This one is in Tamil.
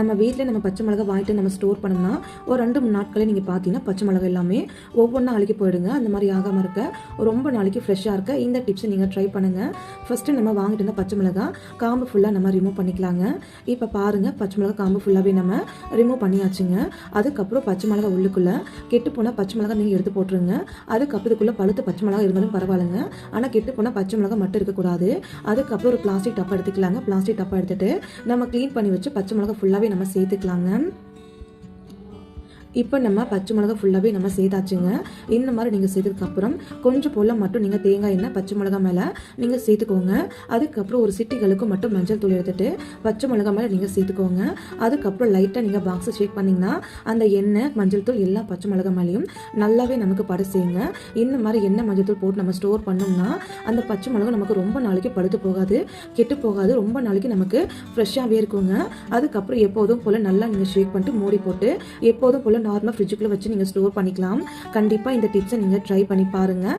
நம்ம வீட்டில் நம்ம பச்சை மிளகா வாங்கிட்டு நம்ம ஸ்டோர் பண்ணோம்னா ஒரு 2-3 நாட்களே நீங்கள் பார்த்தீங்கன்னா பச்சை மிளகா எல்லாமே ஒவ்வொன்றா அழுகி போயிடுங்க. அந்த மாதிரி ஆகாமல் இருக்க ரொம்ப நாளைக்கு ஃப்ரெஷ்ஷாக இருக்க இந்த டிப்ஸை நீங்கள் ட்ரை பண்ணுங்கள். ஃபஸ்ட்டு நம்ம வாங்கிட்டு இருந்த பச்சை மிளகா காம்பு ஃபுல்லாக நம்ம ரிமூவ் பண்ணிக்கலாங்க. இப்போ பாருங்கள், பச்சை மிளகா காம்பு ஃபுல்லாகவே நம்ம ரிமூவ் பண்ணியாச்சுங்க. அதுக்கப்புறம் பச்சை மிளகா உள்ளுக்குள்ளே கெட்டு போனால் பச்சை மிளகா நீங்கள் எடுத்து போட்டுருங்க. அதுக்கப்புறம் இதுக்குள்ளே பழுத்த பச்சை மிளகா இருந்தாலும் பரவாயில்லைங்க, ஆனால் கெட்டு போனால் பச்சை மிளகா மட்டும் இருக்கக்கூடாது. அதுக்கப்புறம் ஒரு பிளாஸ்டிக் டப்பா எடுத்துக்கலாங்க. பிளாஸ்டிக் டப்பா எடுத்துகிட்டு நம்ம க்ளீன் பண்ணி வச்சு பச்சை மிளகா ஃபுல்லாகவே நம்ம சேர்த்துக்கலாங்க. இப்போ நம்ம பச்சை மிளகா ஃபுல்லாகவே நம்ம சேர்த்தாச்சுங்க. இந்த மாதிரி நீங்கள் சேர்த்ததுக்கப்புறம் கொஞ்சம் போல் மட்டும் நீங்கள் தேங்காய் எண்ணெய் பச்சை மிளகா மேலே நீங்கள் சேர்த்துக்கோங்க. அதுக்கப்புறம் ஒரு சிட்டிகளுக்கு மட்டும் மஞ்சள் தூள் எடுத்துகிட்டு பச்சை மிளகா மேலே நீங்கள் சேர்த்துக்கோங்க. அதுக்கப்புறம் லைட்டாக நீங்கள் பாக்ஸை ஷேக் பண்ணிங்கன்னா அந்த எண்ணெய் மஞ்சள் தூள் எல்லா பச்சை மிளகா மேலேயும் நல்லாவே நமக்கு பட செய்யுங்க. இந்த மாதிரி எண்ணெய் மஞ்சள் தூள் போட்டு நம்ம ஸ்டோர் பண்ணோம்னா அந்த பச்சை மிளகா நமக்கு ரொம்ப நாளைக்கு பழுத்து போகாது, கெட்டு போகாது, ரொம்ப நாளைக்கு நமக்கு ஃப்ரெஷ்ஷாகவே இருக்குங்க. அதுக்கப்புறம் எப்போதும் போல் நல்லா நீங்கள் ஷேக் பண்ணிட்டு மூடி போட்டு எப்போதும் போல் நார்மலாக ஃப்ரிட்ஜுக்குள்ளே வச்சு நீங்கள் ஸ்டோர் பண்ணிக்கலாம். கண்டிப்பாக இந்த டிப்ஸை நீங்கள் ட்ரை பண்ணி பாருங்கள்.